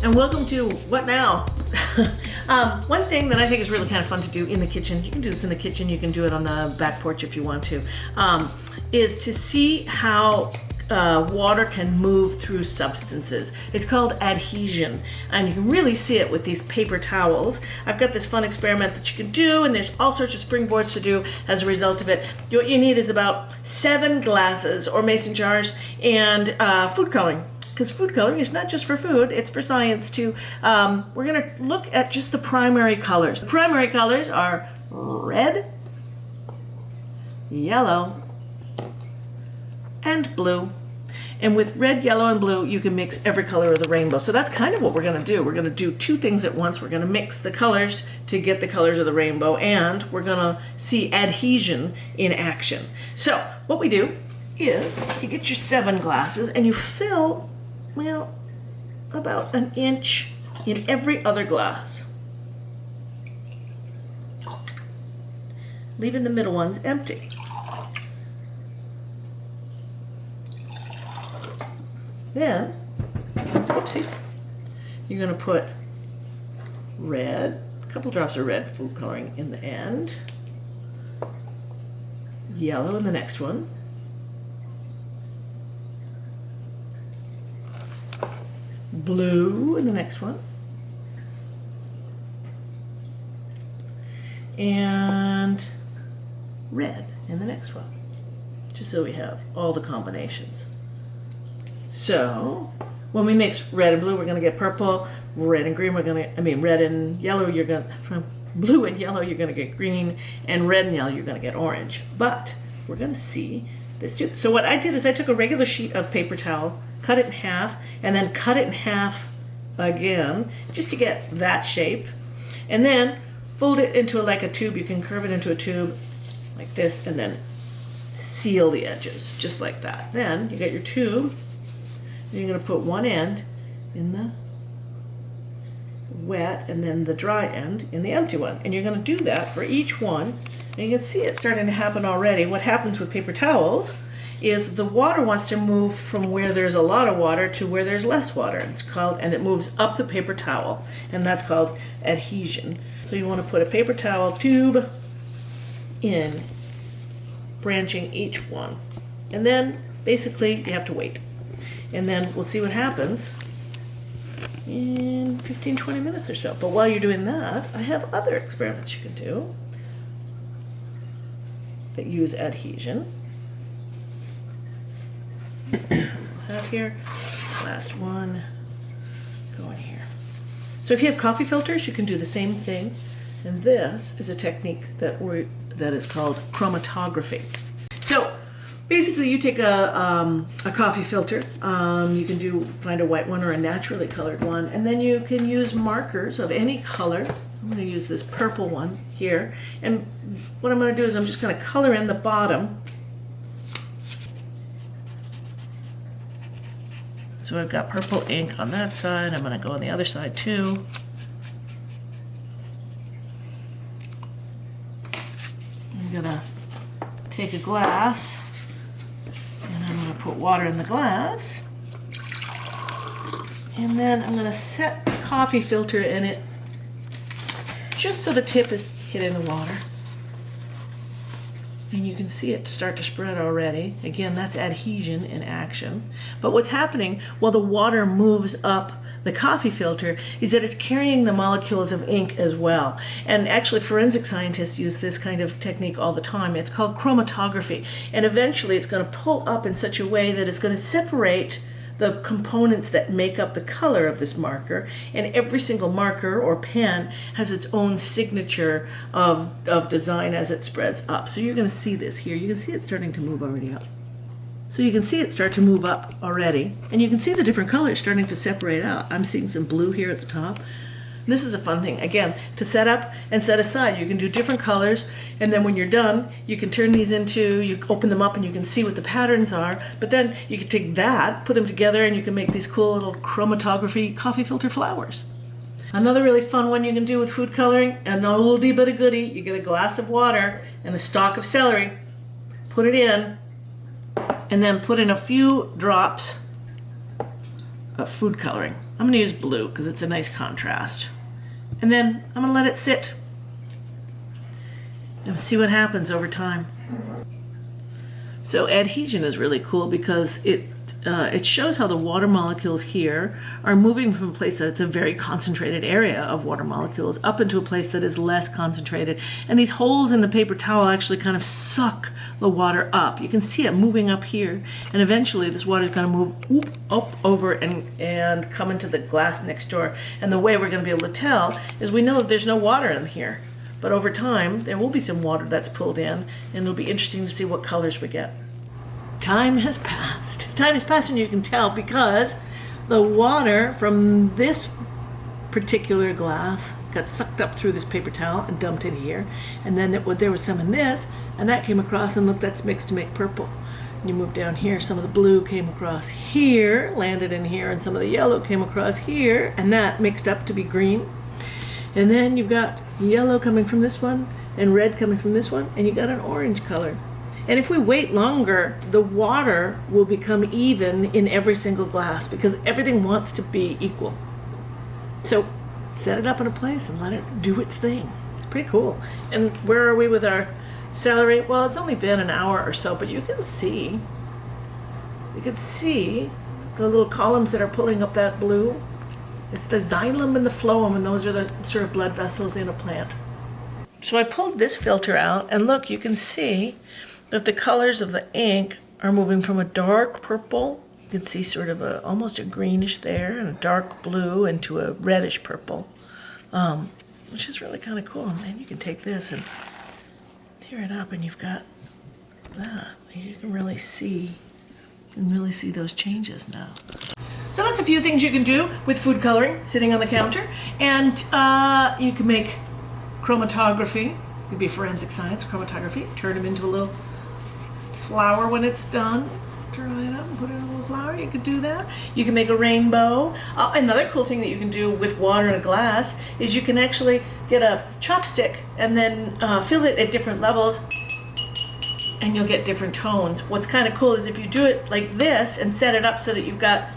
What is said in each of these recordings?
and welcome to What Now? One thing that I think is really kind of fun to do in the kitchen, you can do this in the kitchen, you can do it on the back porch if you want to, is to see how water can move through substances. It's called adhesion, and you can really see it with these paper towels. I've got this fun experiment that you can do, and there's all sorts of springboards to do as a result of it. What you need is about 7 glasses or mason jars and food coloring. Because food coloring is not just for food, it's for science too. We're gonna look at just the primary colors. The primary colors are red, yellow, and blue. And with red, yellow, and blue, you can mix every color of the rainbow. So that's kind of what we're gonna do. We're gonna do 2 things at once. We're gonna mix the colors to get the colors of the rainbow, and we're gonna see adhesion in action. So what we do is you get your 7 glasses and you fill, well, about 1 inch in every other glass. Leaving the middle ones empty. Then, whoopsie, you're going to put red, a couple drops of red food coloring in the end, yellow in the next one, blue in the next one, and red in the next one, just so we have all the combinations. So when we mix red and blue, we're going to get purple. Red and green, red and yellow, from blue and yellow, you're going to get green, and red and yellow, you're going to get orange. But we're going to see this too. So what I did is I took a regular sheet of paper towel, cut it in half, and then cut it in half again, just to get that shape. And then fold it into like a tube. You can curve it into a tube like this, and then seal the edges, just like that. Then you got your tube. You're going to put one end in the wet and then the dry end in the empty one. And you're going to do that for each one. And you can see it starting to happen already. What happens with paper towels is the water wants to move from where there's a lot of water to where there's less water. And it moves up the paper towel, and that's called adhesion. So you want to put a paper towel tube in, branching each one. And then basically you have to wait. And then we'll see what happens in 15-20 minutes or so. But while you're doing that, I have other experiments you can do that use adhesion. We'll have here, last one, go in here. So if you have coffee filters, you can do the same thing. And this is a technique that is called chromatography. So basically, you take a coffee filter. You can find a white one or a naturally colored one, and then you can use markers of any color. I'm going to use this purple one here, and what I'm going to do is I'm just going to color in the bottom. So I've got purple ink on that side. I'm going to go on the other side too. I'm going to take a glass. I'm going to put water in the glass, and then I'm going to set the coffee filter in it just so the tip is hitting the water. And you can see it start to spread already. Again, that's adhesion in action. But what's happening while the water moves up the coffee filter is that it's carrying the molecules of ink as well. And actually forensic scientists use this kind of technique all the time. It's called chromatography. And eventually it's going to pull up in such a way that it's going to separate the components that make up the color of this marker, and every single marker or pen has its own signature of design as it spreads up. So you're going to see this here. You can see it starting to move already up. So you can see it start to move up already, and you can see the different colors starting to separate out. I'm seeing some blue here at the top. And this is a fun thing, again, to set up and set aside. You can do different colors, and then when you're done, you can turn these into, you open them up and you can see what the patterns are, but then you can take that, put them together, and you can make these cool little chromatography coffee filter flowers. Another really fun one you can do with food coloring, an oldie but a goodie. You get a glass of water and a stalk of celery, put it in, and then put in a few drops food coloring. I'm gonna use blue because it's a nice contrast. And then I'm gonna let it sit and see what happens over time. So adhesion is really cool because it shows how the water molecules here are moving from a place that's a very concentrated area of water molecules up into a place that is less concentrated. And these holes in the paper towel actually kind of suck the water up. You can see it moving up here, and eventually this water is going to move up over and come into the glass next door. And the way we're going to be able to tell is we know that there's no water in here, but over time there will be some water that's pulled in, and it'll be interesting to see what colors we get. Time has passed. Time has passed, and you can tell because the water from this particular glass got sucked up through this paper towel and dumped in here, and then there was some in this, and that came across, and look, that's mixed to make purple. And you move down here, some of the blue came across here, landed in here, and some of the yellow came across here, and that mixed up to be green. And then you've got yellow coming from this one, and red coming from this one, and you got an orange color. And if we wait longer, the water will become even in every single glass because everything wants to be equal. So set it up in a place and let it do its thing. It's pretty cool. And where are we with our celery? Well, it's only been an hour or so, but you can see the little columns that are pulling up that blue. It's the xylem and the phloem, and those are the sort of blood vessels in a plant. So I pulled this filter out, and look, you can see that the colors of the ink are moving from a dark purple, you can see sort of almost a greenish there, and a dark blue into a reddish purple, which is really kind of cool. And then you can take this and tear it up, and you've got that. You can really see those changes now. So that's a few things you can do with food coloring sitting on the counter, and you can make chromatography. It could be forensic science, chromatography. Turn them into a little flower when it's done. Dry it up and put it in a little flower. You could do that. You can make a rainbow. Another cool thing that you can do with water in a glass is you can actually get a chopstick and then fill it at different levels, and you'll get different tones. What's kind of cool is if you do it like this and set it up so that you've got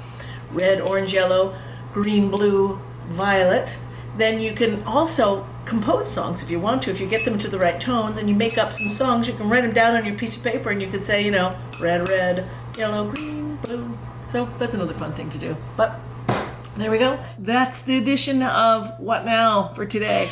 red, orange, yellow, green, blue, violet, then you can also compose songs if you want to. If you get them to the right tones and you make up some songs, you can write them down on your piece of paper, and you can say, you know, red, red, yellow, green, blue. So that's another fun thing to do. But there we go. That's the edition of What Now for today.